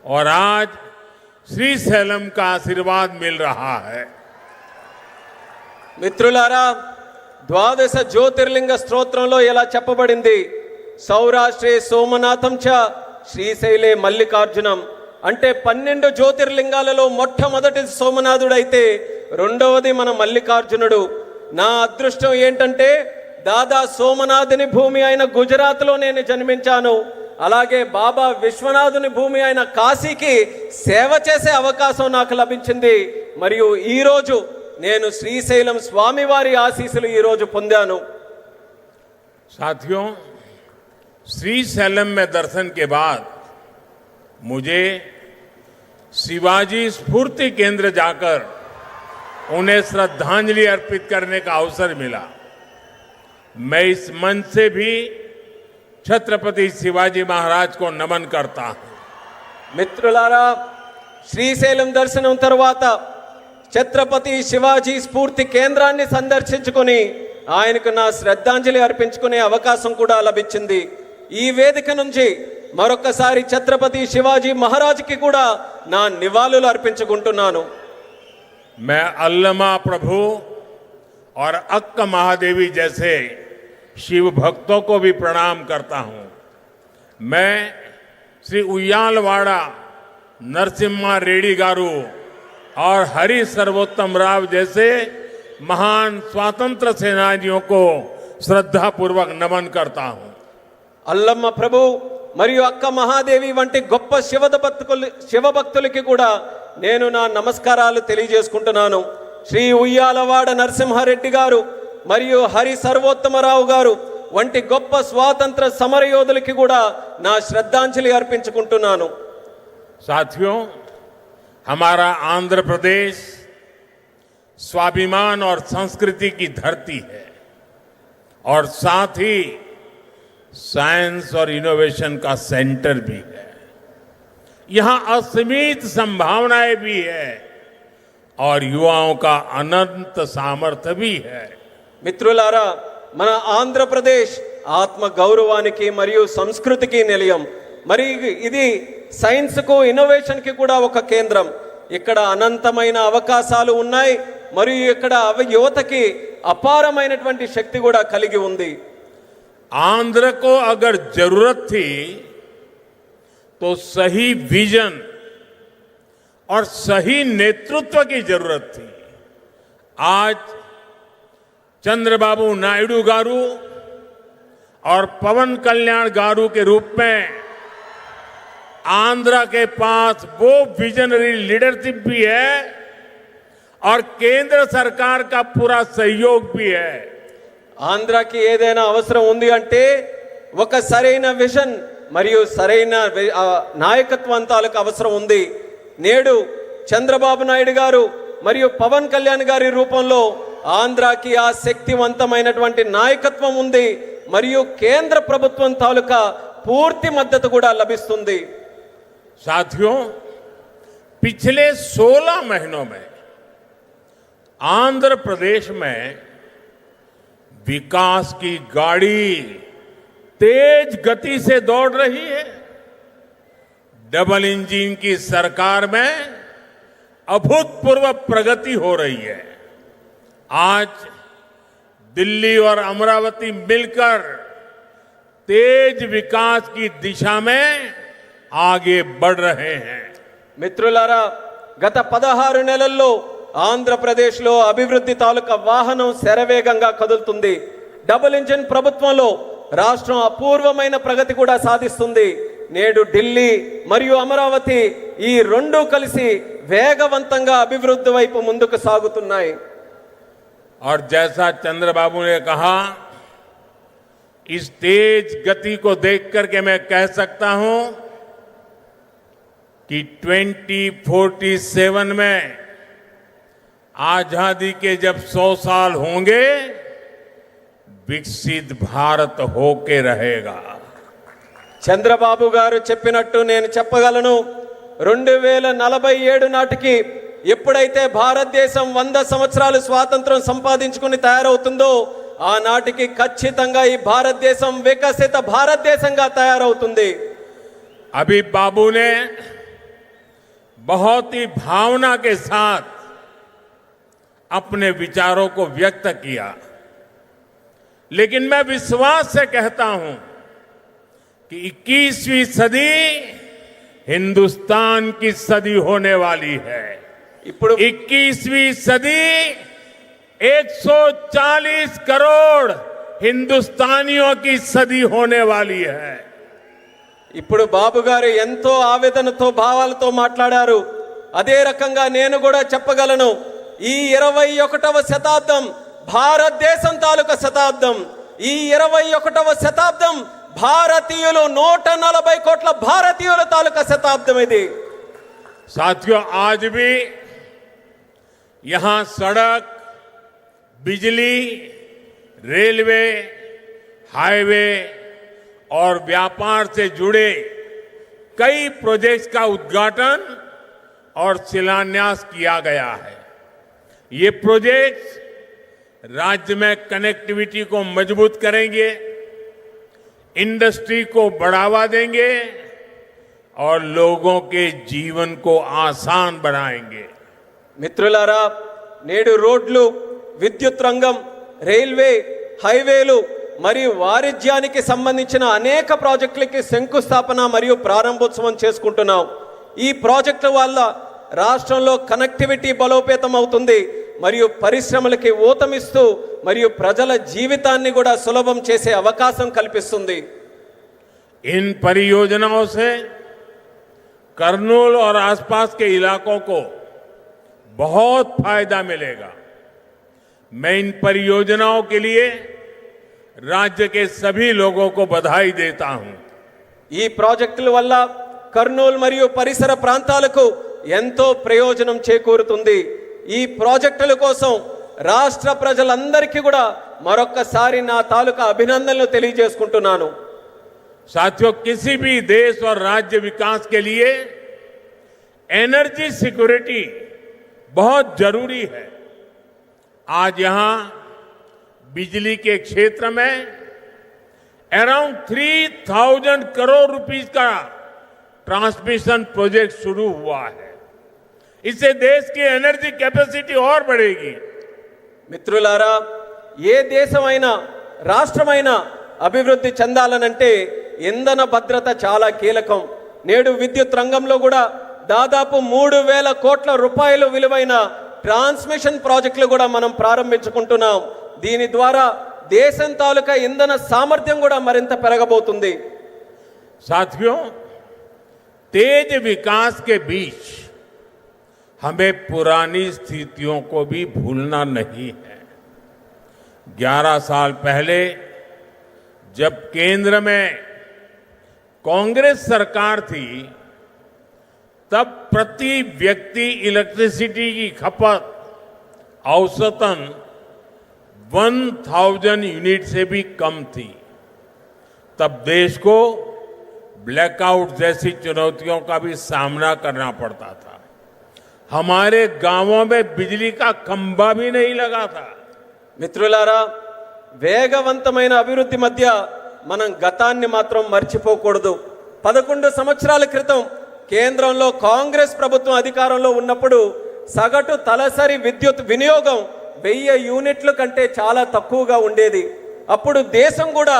और आज श्रीशैलम का आशीर्वाद मिल रहा है। మిత్రులారా, ద్వాదశ జ్యోతిర్లింగ స్తోత్రంలో ఇలా చెప్పబడింది, సౌరాష్ట్రే సోమనాథం చ శ్రీశైలే మల్లికార్జునం. అంటే 12 జ్యోతిర్లింగాలలో మొట్టమొదటి సోమనాథుడైతే రెండవది మన మల్లికార్జునుడు. నా అదృష్టం ఏంటంటే దాదా సోమనాథుని భూమి అయిన గుజరాత్లో నేను జన్మించాను. అలాగే బాబా విశ్వనాథుని భూమి అయిన కాశీకి సేవ చేసే అవకాశం నాకు లభించింది. మరియు ఈరోజు నేను శ్రీశైలం స్వామివారి ఆశీస్సులు ఈరోజు పొందాను. साथियों, श्रीशैलम में दर्शन के बाद मुझे शिवाजी स्फूर्ति केंद्र जाकर उन्हें श्रद्धांजलि अर्पित करने का अवसर मिला। मैं इस मंच से भी छत्रपति शिवाजी महाराज को नमन करता हूं। మిత్రులారా, శ్రీశైలం దర్శనం తర్వాత ఛత్రపతి శివాజీ స్ఫూర్తి కేంద్రాన్ని సందర్శించుకొని ఆయనకు నా శ్రద్ధాంజలి అర్పించుకునే అవకాశం కూడా లభించింది. ఈ వేదిక నుంచి మరొకసారి ఛత్రపతి శివాజీ మహారాజ్కి కూడా నా నివాళులు అర్పించుకుంటున్నాను. मैं अल्लमा प्रभु और अक्क महादेवी जैसे शिव भक्तों को भी प्रणाम करता हूं। मैं श्री उయ్యాలవాడ नरसिम्हा रेड्डी गारू और हरि सर्वोत्तम राव जैसे महान स्वतंत्र सेनानियों को श्रद्धापूर्वक नमन करता हूं। అల్లమ్మ ప్రభు మరియు అక్క మహాదేవి వంటి గొప్ప శివభక్తులకి కూడా నేను నా నమస్కారాలు తెలియజేసుకుంటున్నాను. శ్రీ ఉయ్యాలవాడ నరసింహారెడ్డి గారు మరియు హరి సర్వోత్తమరావు గారు వంటి గొప్ప స్వాతంత్ర సమరయోధులకి కూడా నా శ్రద్ధాంజలి అర్పించుకుంటున్నాను. साथियों, हमारा आंध्र प्रदेश स्वाभिमान और संस्कृति की धरती है और साथ ही साइंस और इनोवेशन का सेंटर भी है। यहां असीमित संभावनाएं भी है और युवाओं का अनंत सामर्थ्य भी है। మిత్రులారా, మన ఆంధ్రప్రదేశ్ ఆత్మ గౌరవానికి మరియు సంస్కృతికి నిలయం. మరి ఇది సైన్స్కు ఇన్నోవేషన్కి కూడా ఒక కేంద్రం. ఇక్కడ అనంతమైన అవకాశాలు ఉన్నాయి మరియు ఇక్కడ యువతకి అపారమైనటువంటి శక్తి కూడా కలిగి ఉంది. आंध्र को अगर जरूरत थी तो सही विजन और सही नेतृत्व की जरूरत थी। आज चंद्रबाबू नायडू गारू और पवन कल्याण गारू के रूप में आंध्र के पास वो विजनरी लीडरशिप भी है और केंद्र सरकार का पूरा सहयोग भी है। ఆంధ్రాకి ఏదైనా అవసరం ఉంది అంటే ఒక సరైన విజన్ మరియు సరైన నాయకత్వం తాలూకు అవసరం ఉంది. నేడు చంద్రబాబు నాయుడు గారు మరియు పవన్ కళ్యాణ్ గారి రూపంలో ఆంధ్రాకి ఆ శక్తివంతమైనటువంటి నాయకత్వం ఉంది మరియు కేంద్ర ప్రభుత్వం తాలూకా పూర్తి మద్దతు కూడా లభిస్తుంది. साथियों, पिछले 16 महीनों में आंध्र प्रदेश में विकास की गाड़ी तेज गति से दौड़ रही है। डबल इंजन की सरकार में अभूतपूर्व प्रगति हो रही है। आज दिल्ली और अमरावती मिलकर तेज विकास की दिशा में आगे बढ़ रहे हैं। మిత్రులారా, గత 16 నెలల్లో ఆంధ్రప్రదేశ్లో అభివృద్ధి తాలూకా వాహనం శరవేగంగా కదులుతుంది. డబుల్ ఇంజిన్ ప్రభుత్వంలో రాష్ట్రం అపూర్వమైన ప్రగతి కూడా సాధిస్తుంది. నేడు ఢిల్లీ మరియు అమరావతి ఈ రెండు కలిసి వేగవంతంగా అభివృద్ధి వైపు ముందుకు సాగుతున్నాయి. और जैसा चंद्रबाबू ने कहा, इस तेज गति को देख करके मैं कह सकता हूं कि 2047 में आजादी के जब 100 साल होंगे, विकसित भारत होके रहेगा। చంద్రబాబు గారు చెప్పినట్టు నేను చెప్పగలను, 2047 నాటికి ఎప్పుడైతే భారతదేశం 100 సంవత్సరాలు స్వాతంత్రం సంపాదించుకుని తయారవుతుందో ఆ నాటికి ఖచ్చితంగా ఈ భారతదేశం వికసిత భారతదేశంగా తయారవుతుంది. अभी बाबू ने बहुत ही भावना के साथ अपने विचारों को व्यक्त किया, लेकिन मैं विश्वास से कहता हूं कि 21वीं सदी हिंदुस्तान की सदी होने वाली है। ఇప్పుడు 21वीं सदी 140 करोड़ हिंदुस्तानियों की सदी होने वाली है। ఇప్పుడు బాబు గారు ఎంతో ఆవేదనతో భావాలతో మాట్లాడారు. అదే రకంగా నేను కూడా చెప్పగలను, ఈ 21వ శతాబ్దం భారతదేశం తాలూకా శతాబ్దం. ఈ 21వ శతాబ్దం భారతీయులు 140 కోట్ల భారతీయుల తాలూకా శతాబ్దం ఇది. साथियों, आज भी यहां सड़क, बिजली, रेलवे, हाईवे और व्यापार से जुड़े कई प्रोजेक्ट्स का उद्घाटन और शिलान्यास किया गया है। ये प्रोजेक्ट्स राज्य में कनेक्टिविटी को मजबूत करेंगे, इंडस्ट्री को बढ़ावा देंगे और लोगों के जीवन को आसान बनाएंगे। మిత్రులారా, నేడు రోడ్లు, విద్యుత్ రంగం, రైల్వే, హైవేలు మరియు వాణిజ్యానికి సంబంధించిన అనేక ప్రాజెక్టులకి శంకుస్థాపన మరియు ప్రారంభోత్సవం చేసుకుంటున్నాం. ఈ ప్రాజెక్టుల వల్ల రాష్ట్రంలో కనెక్టివిటీ బలోపేతం అవుతుంది మరియు పరిశ్రమలకి ఊతమిస్తూ మరియు ప్రజల జీవితాన్ని కూడా సులభం చేసే అవకాశం కల్పిస్తుంది. इन परियोजनाओं से करनूल और आसपास के इलाकों को बहुत फायदा मिलेगा। मैं इन परियोजनाओं के लिए राज्य के सभी लोगों को बधाई देता हूं। ఈ ప్రాజెక్టుల వల్ల కర్నూలు మరియు పరిసర ప్రాంతాలకు ఎంతో ప్రయోజనం చేకూరుతుంది. ఈ ప్రాజెక్టుల కోసం రాష్ట్ర ప్రజలందరికీ కూడా మరొక్కసారి నా తాలూకా అభినందనలు తెలియజేసుకుంటున్నాను. साथियों, किसी भी देश और राज्य विकास के लिए एनर्जी सिक्योरिटी बहुत जरूरी है। आज यहां बिजली के क्षेत्र में अराउंड 3000 करोड़ रुपीस का ट्रांसमिशन प्रोजेक्ट शुरू हुआ है। इससे देश की एनर्जी कैपेसिटी और बढ़ेगी। మిత్రులారా, ఏ దేశమైనా రాష్ట్రమైనా అభివృద్ధి చెందాలనంటే ఇంధన భద్రత చాలా కీలకం. నేడు విద్యుత్ రంగంలో కూడా దాదాపు 3000 కోట్ల రూపాయలు విలువైన ట్రాన్స్మిషన్ ప్రాజెక్టులు కూడా మనం ప్రారంభించుకుంటున్నాం. దీని ద్వారా దేశం తాలూకా ఇంధన సామర్థ్యం కూడా మరింత పెరగబోతుంది. साथियों, तेज विकास के बीच हमें पुरानी स्थितियों को भी भूलना नहीं है। 11 साल पहले जब केंद्र में कांग्रेस सरकार थी, तब प्रति व्यक्ति इलेक्ट्रिसिटी की खपत औसतन 1000 यूनिट से भी कम थी। तब देश को ब्लैकआउट जैसी चुनौतियों का भी सामना करना पड़ता था। हमारे गांवों में बिजली का खंभा भी नहीं लगा था। మిత్రులారా, వేగవంతమైన అభివృద్ధి మధ్య మనం గతాన్ని మాత్రం మర్చిపోకూడదు. 11 సంవత్సరాల క్రితం కేంద్రంలో కాంగ్రెస్ ప్రభుత్వం అధికారంలో ఉన్నప్పుడు సగటు తలసరి విద్యుత్ వినియోగం 1000 యూనిట్ల కంటే చాలా తక్కువగా ఉండేది. అప్పుడు దేశం కూడా